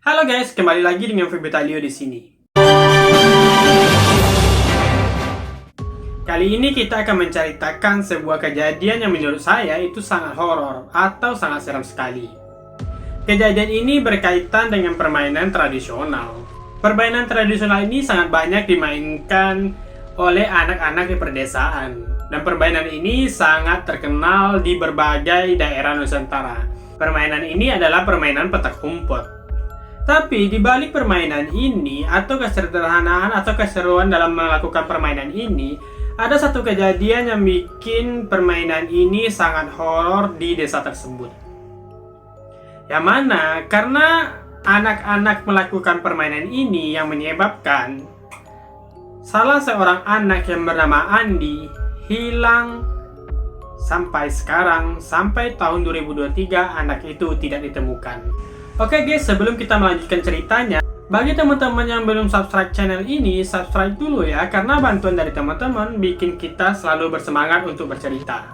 Halo guys, kembali lagi dengan Vitalio di sini. Kali ini kita akan menceritakan sebuah kejadian yang menurut saya itu sangat horor atau sangat seram sekali. Kejadian ini berkaitan dengan permainan tradisional. Permainan tradisional ini sangat banyak dimainkan oleh anak-anak di pedesaan. Dan permainan ini sangat terkenal di berbagai daerah Nusantara. Permainan ini adalah permainan petak umpet. Tapi di balik permainan ini atau kesederhanaan atau keseruan dalam melakukan permainan ini, ada satu kejadian yang bikin permainan ini sangat horor di desa tersebut. Yang mana karena anak-anak melakukan permainan ini yang menyebabkan salah seorang anak yang bernama Andi hilang sampai sekarang, sampai tahun 2023 anak itu tidak ditemukan. Oke guys, sebelum kita melanjutkan ceritanya, bagi teman-teman yang belum subscribe channel ini, subscribe dulu ya, karena bantuan dari teman-teman bikin kita selalu bersemangat untuk bercerita.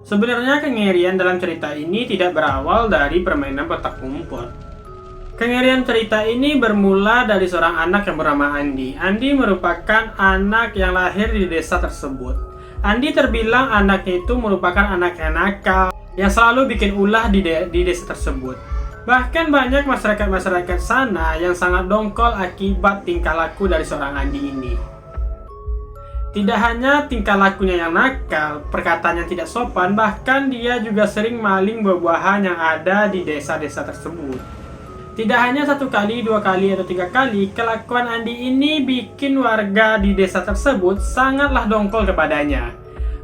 Sebenarnya kengerian dalam cerita ini tidak berawal dari permainan petak umpet. Kengerian cerita ini bermula dari seorang anak yang bernama Andi. Andi merupakan anak yang lahir di desa tersebut. Andi terbilang anaknya itu merupakan anak yang nakal, yang selalu bikin ulah di desa tersebut. Bahkan banyak masyarakat sana yang sangat dongkol akibat tingkah laku dari seorang Andi ini. Tidak hanya tingkah lakunya yang nakal, perkataan yang tidak sopan, bahkan dia juga sering maling buah-buahan yang ada di desa-desa tersebut. Tidak hanya 1 kali, 2 kali, atau 3 kali, kelakuan Andi ini bikin warga di desa tersebut sangatlah dongkol kepadanya.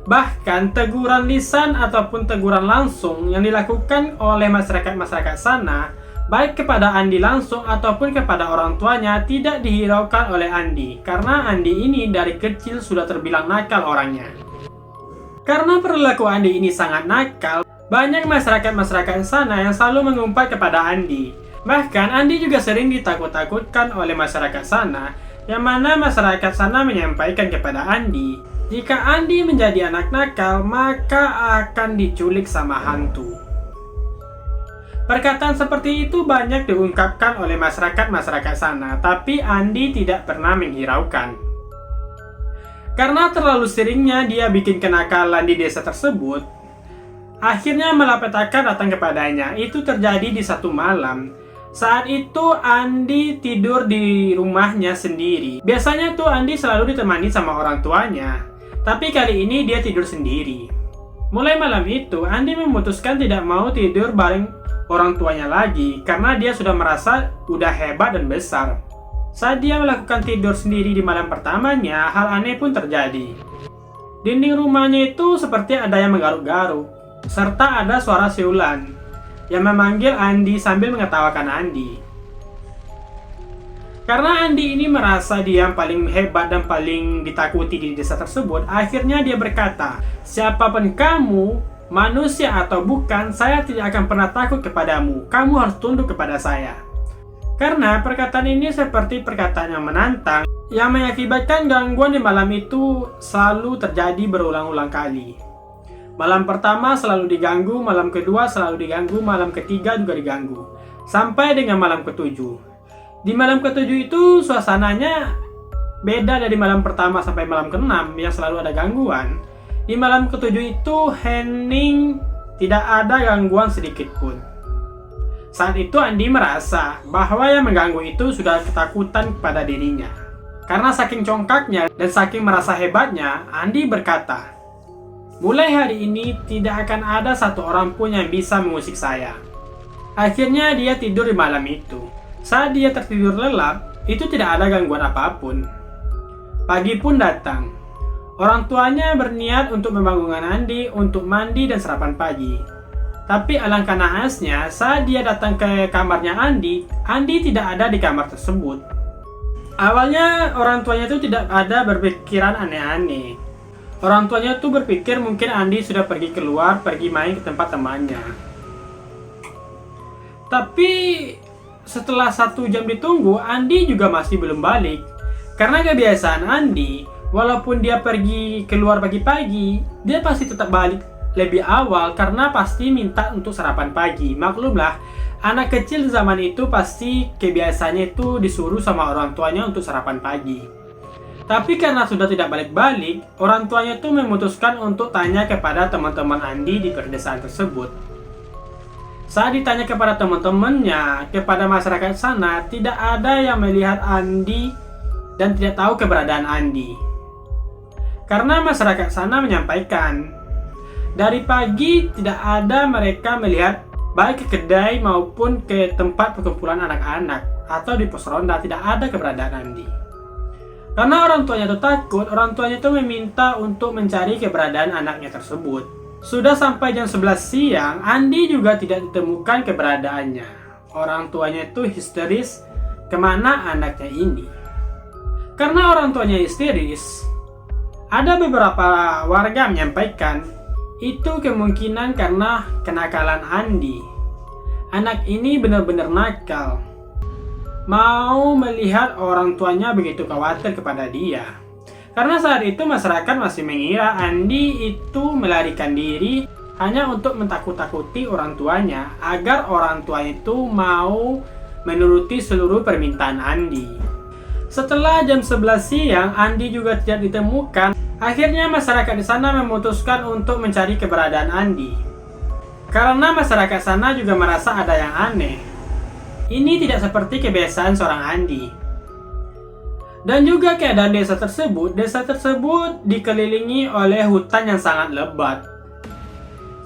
Bahkan teguran lisan ataupun teguran langsung yang dilakukan oleh masyarakat sana, baik kepada Andi langsung ataupun kepada orang tuanya, tidak dihiraukan oleh Andi. Karena Andi ini dari kecil sudah terbilang nakal orangnya. Karena perilaku Andi ini sangat nakal, banyak masyarakat sana yang selalu mengumpat kepada Andi. Bahkan Andi juga sering ditakut-takutkan oleh masyarakat sana, yang mana masyarakat sana menyampaikan kepada Andi, jika Andi menjadi anak nakal, maka akan diculik sama hantu. Perkataan seperti itu banyak diungkapkan oleh masyarakat sana, tapi Andi tidak pernah menghiraukan. Karena terlalu seringnya dia bikin kenakalan di desa tersebut, akhirnya malapetaka datang kepadanya. Itu terjadi di satu malam. Saat itu Andi tidur di rumahnya sendiri. Biasanya tuh Andi selalu ditemani sama orang tuanya, tapi kali ini dia tidur sendiri. Mulai malam itu Andi memutuskan tidak mau tidur bareng orang tuanya lagi, karena dia sudah merasa udah hebat dan besar. Saat dia melakukan tidur sendiri di malam pertamanya, hal aneh pun terjadi. Dinding rumahnya itu seperti ada yang menggaruk-garuk, serta ada suara siulan yang memanggil Andi sambil mengetawakan Andi. Karena Andi ini merasa dia yang paling hebat dan paling ditakuti di desa tersebut, akhirnya dia berkata, "Siapapun kamu, manusia atau bukan, saya tidak akan pernah takut kepadamu. Kamu harus tunduk kepada saya." Karena perkataan ini seperti perkataan yang menantang, yang mengakibatkan gangguan di malam itu selalu terjadi berulang-ulang kali. Malam pertama selalu diganggu, malam kedua selalu diganggu, malam ketiga juga diganggu. Sampai dengan malam ketujuh. Di malam ketujuh itu suasananya beda dari malam pertama sampai malam keenam yang selalu ada gangguan. Di malam ketujuh itu hening, tidak ada gangguan sedikit pun. Saat itu Andi merasa bahwa yang mengganggu itu sudah ketakutan kepada dirinya. Karena saking congkaknya dan saking merasa hebatnya, Andi berkata, "Mulai hari ini tidak akan ada satu orang pun yang bisa mengusik saya." Akhirnya dia tidur di malam itu. Saat dia tertidur lelap, itu tidak ada gangguan apapun. Pagi pun datang. Orang tuanya berniat untuk membangunkan Andi untuk mandi dan sarapan pagi. Tapi alangkah naasnya, saat dia datang ke kamarnya Andi tidak ada di kamar tersebut. Awalnya orang tuanya itu tidak ada berpikiran aneh-aneh. Orang tuanya tuh berpikir mungkin Andi sudah pergi keluar, pergi main ke tempat temannya. Tapi setelah 1 jam ditunggu, Andi juga masih belum balik. Karena kebiasaan Andi, walaupun dia pergi keluar pagi-pagi, dia pasti tetap balik lebih awal karena pasti minta untuk sarapan pagi. Maklumlah, Anak kecil zaman itu pasti kebiasaannya itu disuruh sama orang tuanya untuk sarapan pagi. Tapi karena sudah tidak balik-balik, orang tuanya itu memutuskan untuk tanya kepada teman-teman Andi di pedesaan tersebut. Saat ditanya kepada teman-temannya, kepada masyarakat sana, tidak ada yang melihat Andi dan tidak tahu keberadaan Andi. Karena masyarakat sana menyampaikan, dari pagi tidak ada mereka melihat baik ke kedai maupun ke tempat perkumpulan anak-anak atau di pos ronda, tidak ada keberadaan Andi. Karena orang tuanya itu takut, orang tuanya itu meminta untuk mencari keberadaan anaknya tersebut. Sudah sampai jam 11 siang, Andi juga tidak ditemukan keberadaannya. Orang tuanya itu histeris, kemana anaknya ini? Karena orang tuanya histeris, ada beberapa warga menyampaikan, itu kemungkinan karena kenakalan Andi. Anak ini benar-benar nakal. Mau melihat orang tuanya begitu khawatir kepada dia. Karena saat itu masyarakat masih mengira Andi itu melarikan diri hanya untuk mentakut-takuti orang tuanya agar orang tuanya itu mau menuruti seluruh permintaan Andi. Setelah jam 11 siang, Andi juga tidak ditemukan. Akhirnya masyarakat di sana memutuskan untuk mencari keberadaan Andi. Karena masyarakat sana juga merasa ada yang aneh. Ini tidak seperti kebiasaan seorang Andi. Dan juga keadaan desa tersebut dikelilingi oleh hutan yang sangat lebat.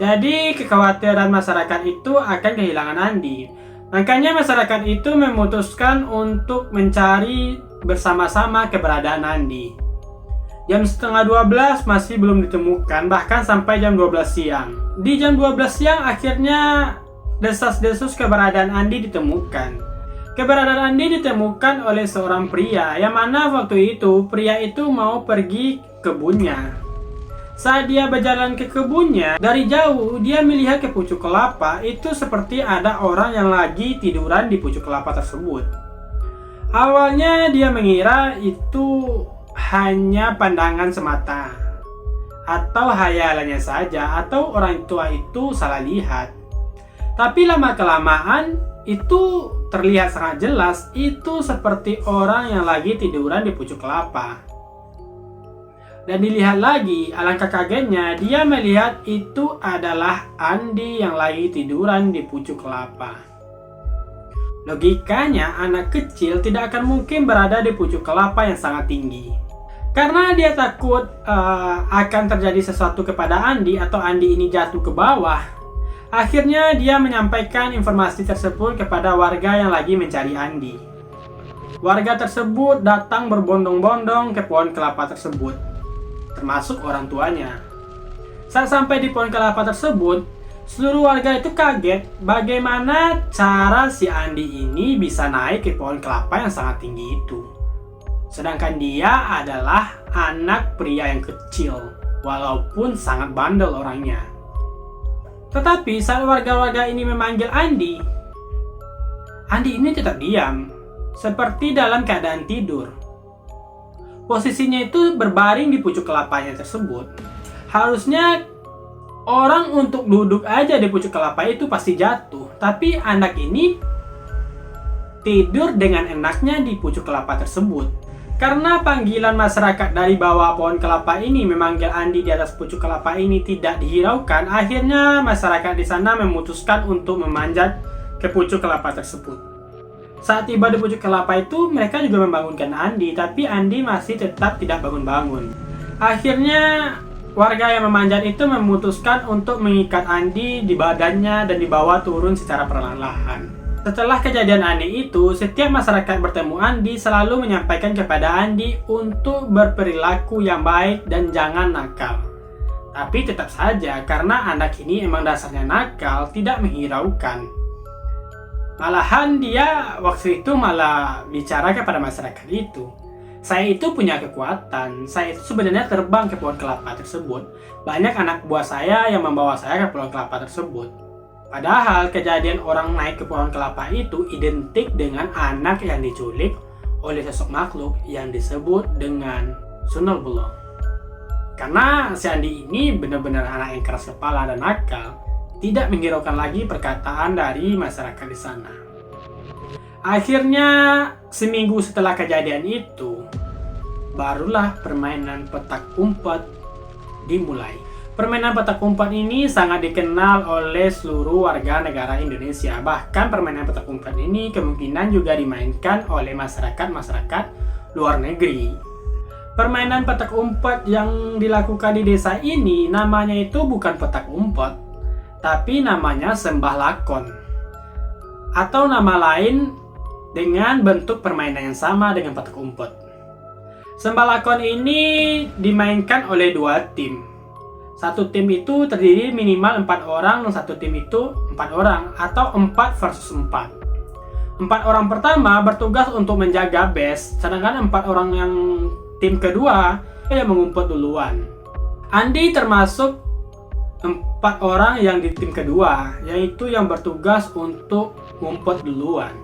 Jadi kekhawatiran masyarakat itu akan kehilangan Andi. Makanya masyarakat itu memutuskan untuk mencari bersama-sama keberadaan Andi. Jam setengah 12 masih belum ditemukan, bahkan sampai jam 12 siang. Di jam 12 siang akhirnya desas-desus keberadaan Andi ditemukan. Keberadaan Andi ditemukan oleh seorang pria, yang mana waktu itu pria itu mau pergi ke kebunnya. Saat dia berjalan ke kebunnya, dari jauh dia melihat ke pucuk kelapa itu seperti ada orang yang lagi tiduran di pucuk kelapa tersebut. Awalnya dia mengira itu hanya pandangan semata, atau hayalannya saja, atau orang tua itu salah lihat. Tapi lama-kelamaan itu terlihat sangat jelas itu seperti orang yang lagi tiduran di pucuk kelapa. Dan dilihat lagi, alangkah kagetnya dia melihat itu adalah Andi yang lagi tiduran di pucuk kelapa. Logikanya anak kecil tidak akan mungkin berada di pucuk kelapa yang sangat tinggi. Karena dia takut akan terjadi sesuatu kepada Andi atau Andi ini jatuh ke bawah. Akhirnya dia menyampaikan informasi tersebut kepada warga yang lagi mencari Andi. Warga tersebut datang berbondong-bondong ke pohon kelapa tersebut, termasuk orang tuanya. Saat sampai di pohon kelapa tersebut, seluruh warga itu kaget bagaimana cara si Andi ini bisa naik ke pohon kelapa yang sangat tinggi itu. Sedangkan dia adalah anak pria yang kecil, walaupun sangat bandel orangnya. Tetapi saat warga-warga ini memanggil Andi ini tetap diam, seperti dalam keadaan tidur. Posisinya itu berbaring di pucuk kelapanya tersebut. Harusnya orang untuk duduk aja di pucuk kelapa itu pasti jatuh. Tapi anak ini tidur dengan enaknya di pucuk kelapa tersebut. Karena panggilan masyarakat dari bawah pohon kelapa ini memanggil Andi di atas pucuk kelapa ini tidak dihiraukan, akhirnya masyarakat di sana memutuskan untuk memanjat ke pucuk kelapa tersebut. Saat tiba di pucuk kelapa itu, mereka juga membangunkan Andi, tapi Andi masih tetap tidak bangun-bangun. Akhirnya warga yang memanjat itu memutuskan untuk mengikat Andi di badannya dan dibawa turun secara perlahan-lahan. Setelah kejadian aneh itu, setiap masyarakat bertemu Andi selalu menyampaikan kepada Andi untuk berperilaku yang baik dan jangan nakal. Tapi tetap saja, karena anak ini emang dasarnya nakal, tidak menghiraukan. Malahan dia waktu itu malah bicara kepada masyarakat itu. Saya itu punya kekuatan, saya itu sebenarnya terbang ke pohon kelapa tersebut. Banyak anak buah saya yang membawa saya ke pohon kelapa tersebut. Padahal kejadian orang naik ke pohon kelapa itu identik dengan anak yang diculik oleh sosok makhluk yang disebut dengan Sunul Bolong. Karena si Andi ini benar-benar anak yang keras kepala dan nakal. tidak menghiraukan lagi perkataan dari masyarakat di sana. Akhirnya seminggu setelah kejadian itu, barulah permainan petak umpet dimulai. Permainan petak umpet ini sangat dikenal oleh seluruh warga negara Indonesia. Bahkan permainan petak umpet ini kemungkinan juga dimainkan oleh masyarakat luar negeri. Permainan petak umpet yang dilakukan di desa ini namanya itu bukan petak umpet, tapi namanya sembah lakon. Atau nama lain dengan bentuk permainan yang sama dengan petak umpet. Sembah lakon ini dimainkan oleh dua tim. Satu tim itu terdiri minimal 4 orang dan satu tim itu 4 orang atau 4 versus 4. 4 orang pertama bertugas untuk menjaga base, sedangkan 4 orang yang tim kedua yang mengumpet duluan. Andi termasuk 4 orang yang di tim kedua, yaitu yang bertugas untuk ngumpet duluan.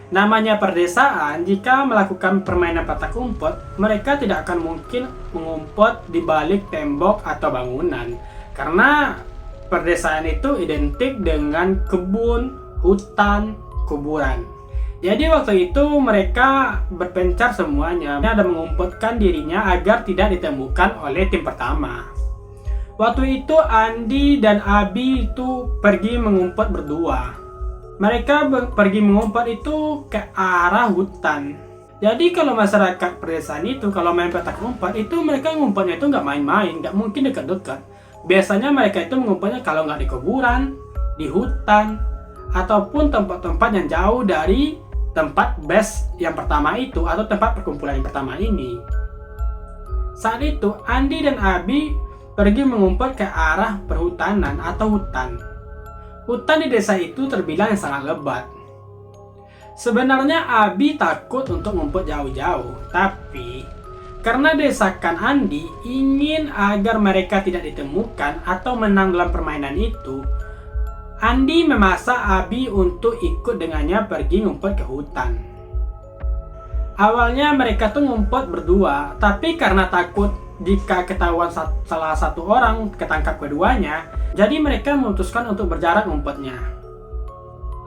Namanya perdesaan, jika melakukan permainan petak umpet, mereka tidak akan mungkin mengumpet di balik tembok atau bangunan. Karena perdesaan itu identik dengan kebun, hutan, kuburan. Jadi waktu itu mereka berpencar semuanya dan mengumpetkan dirinya agar tidak ditemukan oleh tim pertama. Waktu itu Andi dan Abi itu pergi mengumpet berdua. Mereka pergi mengumpet itu ke arah hutan. Jadi kalau masyarakat pedesaan itu kalau main petak umpet itu mereka ngumpetnya itu nggak main-main, nggak mungkin dekat-dekat. Biasanya mereka itu mengumpetnya kalau nggak di kuburan, di hutan, ataupun tempat-tempat yang jauh dari tempat base yang pertama itu atau tempat perkumpulan yang pertama ini. Saat itu Andi dan Abi pergi mengumpet ke arah perhutanan atau hutan. Hutan di desa itu terbilang sangat lebat. Sebenarnya Abi takut untuk ngumpet jauh-jauh, tapi karena desakan Andi ingin agar mereka tidak ditemukan atau menang dalam permainan itu, Andi memaksa Abi untuk ikut dengannya pergi ngumpet ke hutan. Awalnya mereka tuh ngumpet berdua, tapi karena takut jika ketahuan salah satu orang ketangkap keduanya, jadi mereka memutuskan untuk berjarak ngumpetnya.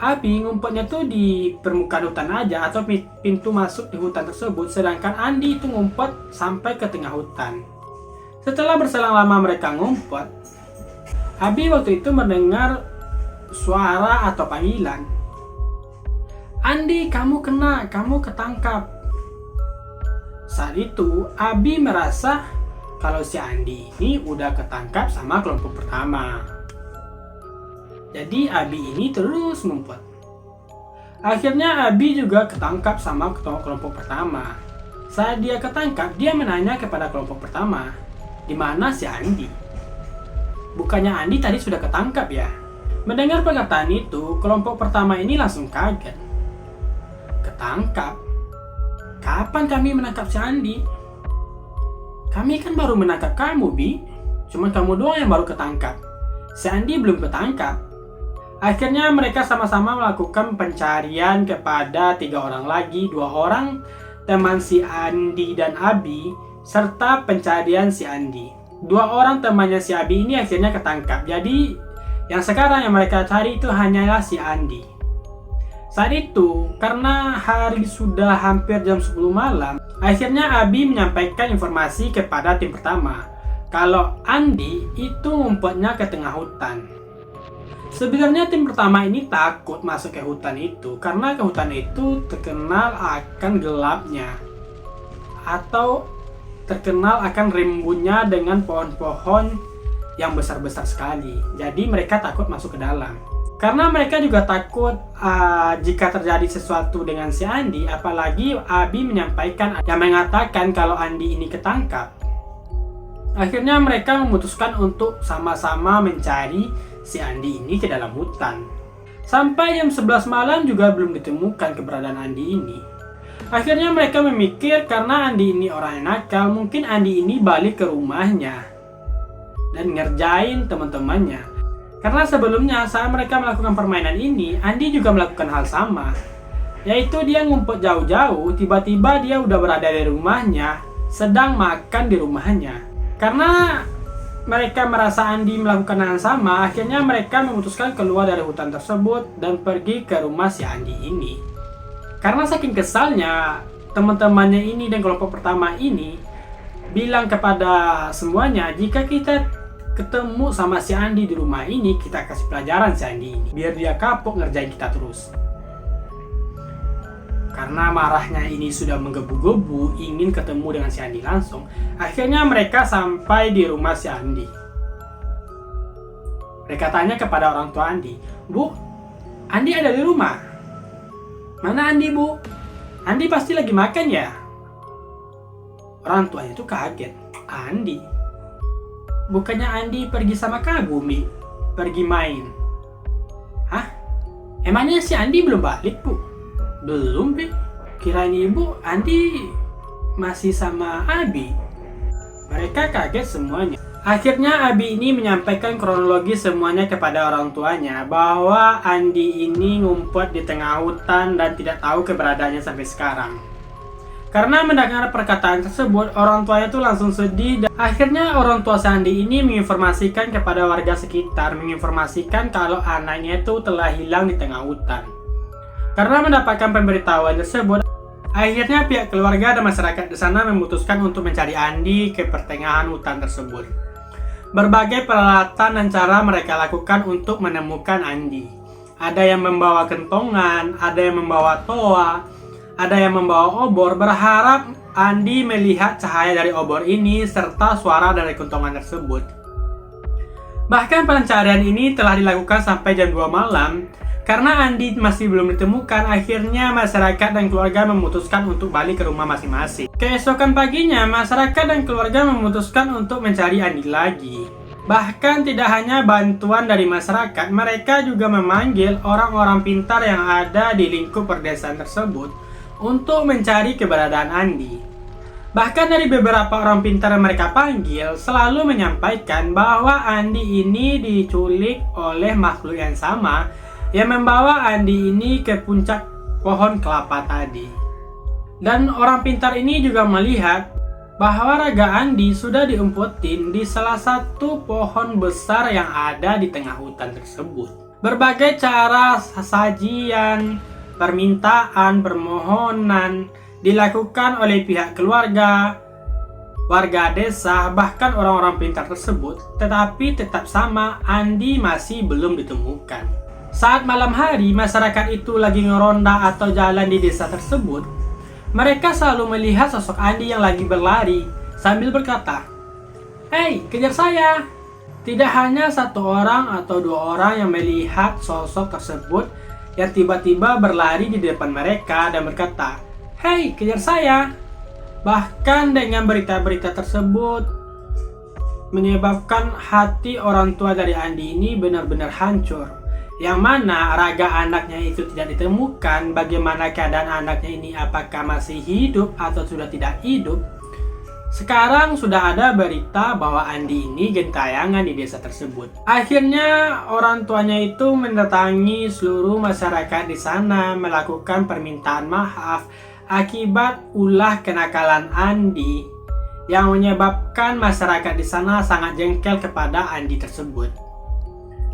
Abi ngumpetnya tuh di permukaan hutan aja atau pintu masuk di hutan tersebut, sedangkan Andi itu ngumpet sampai ke tengah hutan. Setelah berselang lama mereka ngumpet, Abi waktu itu mendengar suara atau panggilan. Andi, kamu kena, kamu ketangkap. Saat itu Abi merasa kalau si Andi ini udah ketangkap sama kelompok pertama. Jadi Abi ini terus ngumpet. Akhirnya Abi juga ketangkap sama kelompok pertama. Saat dia ketangkap, dia menanya kepada kelompok pertama, di mana si Andi? Bukannya Andi tadi sudah ketangkap ya? Mendengar perkataan itu, kelompok pertama ini langsung kaget. Ketangkap? Kapan kami menangkap si Andi? Kami kan baru menangkap kamu, Bi. Cuma kamu doang yang baru ketangkap. Si Andi belum ketangkap. Akhirnya mereka sama-sama melakukan pencarian kepada 3 orang lagi, 2 orang teman si Andi dan Abi, serta pencarian si Andi. 2 orang temannya si Abi ini akhirnya ketangkap. Jadi yang sekarang yang mereka cari itu hanyalah si Andi. Saat itu, karena hari sudah hampir jam 10 malam, akhirnya Abi menyampaikan informasi kepada tim pertama kalau Andi itu ngumpetnya ke tengah hutan. Sebenarnya tim pertama ini takut masuk ke hutan itu karena ke hutan itu terkenal akan gelapnya atau terkenal akan rimbunnya dengan pohon-pohon yang besar-besar sekali. Jadi mereka takut masuk ke dalam. Karena mereka juga takut jika terjadi sesuatu dengan si Andi, apalagi Abi menyampaikan yang mengatakan kalau Andi ini ketangkap. Akhirnya mereka memutuskan untuk sama-sama mencari si Andi ini ke dalam hutan. Sampai jam 11 malam juga belum ditemukan keberadaan Andi ini. Akhirnya mereka memikir karena Andi ini orang yang nakal, mungkin Andi ini balik ke rumahnya dan ngerjain teman-temannya. Karena sebelumnya saat mereka melakukan permainan ini, Andi juga melakukan hal sama. Yaitu dia ngumpet jauh-jauh, tiba-tiba dia udah berada di rumahnya, sedang makan di rumahnya. Karena mereka merasa Andi melakukan hal yang sama, akhirnya mereka memutuskan keluar dari hutan tersebut dan pergi ke rumah si Andi ini. Karena saking kesalnya, teman-temannya ini dan kelompok pertama ini bilang kepada semuanya, jika kita ketemu sama si Andi di rumah ini, kita kasih pelajaran si Andi ini biar dia kapok ngerjain kita terus. Karena marahnya ini sudah menggebu-gebu ingin ketemu dengan si Andi langsung, akhirnya mereka sampai di rumah si Andi. Mereka tanya kepada orang tua Andi, "Bu, Andi ada di rumah?" "Mana Andi, Bu? Andi pasti lagi makan ya?" Orang tuanya itu kaget. "Andi? Bukannya Andi pergi sama Kagumi? Pergi main?" "Hah? Emangnya si Andi belum balik, Bu?" "Belum, Bi. Kirain Ibu Andi masih sama Abi." Mereka kaget semuanya. Akhirnya Abi ini menyampaikan kronologi semuanya kepada orang tuanya, bahwa Andi ini ngumpet di tengah hutan dan tidak tahu keberadaannya sampai sekarang. Karena mendengar perkataan tersebut, orang tuanya itu langsung sedih, dan akhirnya orang tua Andi ini menginformasikan kepada warga sekitar, menginformasikan kalau anaknya itu telah hilang di tengah hutan. Karena mendapatkan pemberitahuan tersebut, akhirnya pihak keluarga dan masyarakat di sana memutuskan untuk mencari Andi ke pertengahan hutan tersebut. Berbagai peralatan dan cara mereka lakukan untuk menemukan Andi. Ada yang membawa kentongan, ada yang membawa toa, ada yang membawa obor, berharap Andi melihat cahaya dari obor ini serta suara dari kentongan tersebut. Bahkan pencarian ini telah dilakukan sampai jam 2 malam. Karena Andi masih belum ditemukan, akhirnya masyarakat dan keluarga memutuskan untuk balik ke rumah masing-masing. Keesokan paginya, masyarakat dan keluarga memutuskan untuk mencari Andi lagi. Bahkan tidak hanya bantuan dari masyarakat, mereka juga memanggil orang-orang pintar yang ada di lingkup perdesaan tersebut untuk mencari keberadaan Andi. Bahkan dari beberapa orang pintar yang mereka panggil selalu menyampaikan bahwa Andi ini diculik oleh makhluk yang sama yang membawa Andi ini ke puncak pohon kelapa tadi. Dan orang pintar ini juga melihat bahwa raga Andi sudah diumpetin di salah satu pohon besar yang ada di tengah hutan tersebut. Berbagai cara sajian, permintaan, permohonan dilakukan oleh pihak keluarga, warga desa, bahkan orang-orang pintar tersebut, tetapi tetap sama, Andi masih belum ditemukan. Saat malam hari, masyarakat itu lagi ngeronda atau jalan di desa tersebut, mereka selalu melihat sosok Andi yang lagi berlari sambil berkata, "Hei, kejar saya!" Tidak hanya satu orang atau dua orang yang melihat sosok tersebut yang tiba-tiba berlari di depan mereka dan berkata, "Hei, kejar saya!" Bahkan dengan berita-berita tersebut menyebabkan hati orang tua dari Andi ini benar-benar hancur. Yang mana raga anaknya itu tidak ditemukan, bagaimana keadaan anaknya ini, apakah masih hidup atau sudah tidak hidup. Sekarang sudah ada berita bahwa Andi ini gentayangan di desa tersebut. Akhirnya orang tuanya itu mendatangi seluruh masyarakat di sana melakukan permintaan maaf akibat ulah kenakalan Andi yang menyebabkan masyarakat di sana sangat jengkel kepada Andi tersebut.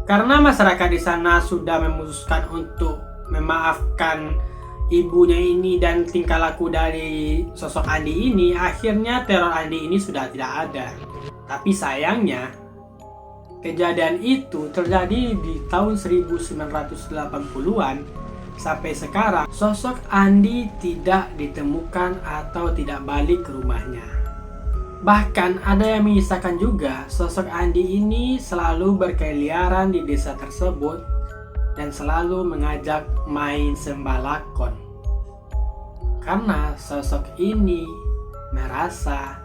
Karena masyarakat di sana sudah memutuskan untuk memaafkan ibunya ini dan tingkah laku dari sosok Andi ini, akhirnya teror Andi ini sudah tidak ada. Tapi sayangnya, kejadian itu terjadi di tahun 1980-an. Sampai sekarang, sosok Andi tidak ditemukan atau tidak balik ke rumahnya. Bahkan ada yang mengisahkan juga sosok Andi ini selalu berkeliaran di desa tersebut dan selalu mengajak main sembalakon. Karena sosok ini merasa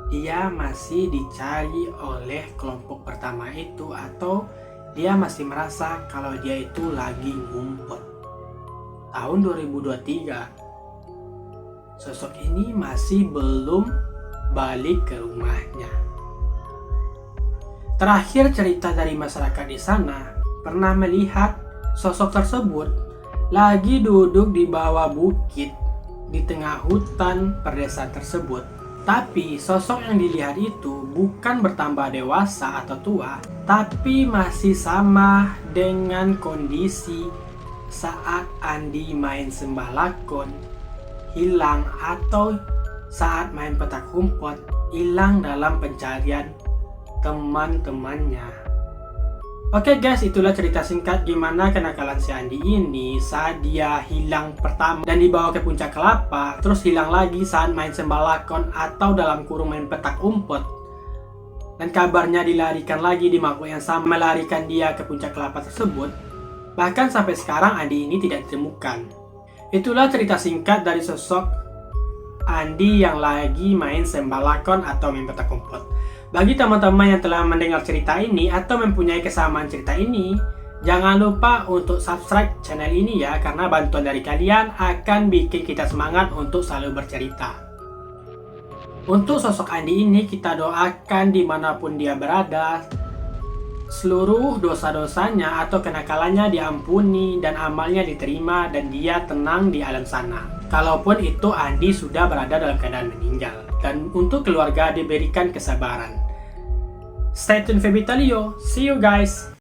dia masih dicari oleh kelompok pertama itu, atau dia masih merasa kalau dia itu lagi ngumpet. Tahun 2023, sosok ini masih belum balik ke rumahnya. Terakhir cerita dari masyarakat di sana pernah melihat sosok tersebut lagi duduk di bawah bukit di tengah hutan perdesaan tersebut. Tapi sosok yang dilihat itu bukan bertambah dewasa atau tua, tapi masih sama dengan kondisi saat Andi main sembah lakon, hilang, atau saat main petak umpet, hilang dalam pencarian teman-temannya. Oke guys, itulah cerita singkat gimana kenakalan si Andi ini saat dia hilang pertama dan dibawa ke puncak kelapa, terus hilang lagi saat main sembah lakon atau dalam kurung main petak umpet. Dan kabarnya dilarikan lagi di makhluk yang sama melarikan dia ke puncak kelapa tersebut. Bahkan sampai sekarang Andi ini tidak ditemukan. Itulah cerita singkat dari sosok Andi yang lagi main sembah lakon atau main petak umpet. Bagi teman-teman yang telah mendengar cerita ini atau mempunyai kesamaan cerita ini, jangan lupa untuk subscribe channel ini ya, karena bantuan dari kalian akan bikin kita semangat untuk selalu bercerita. Untuk sosok Andi ini kita doakan dimanapun dia berada, seluruh dosa-dosanya atau kenakalannya diampuni dan amalnya diterima dan dia tenang di alam sana. Kalaupun itu Andi sudah berada dalam keadaan meninggal. Dan untuk keluarga diberikan kesabaran. Stay tuned Febitalio. See you guys.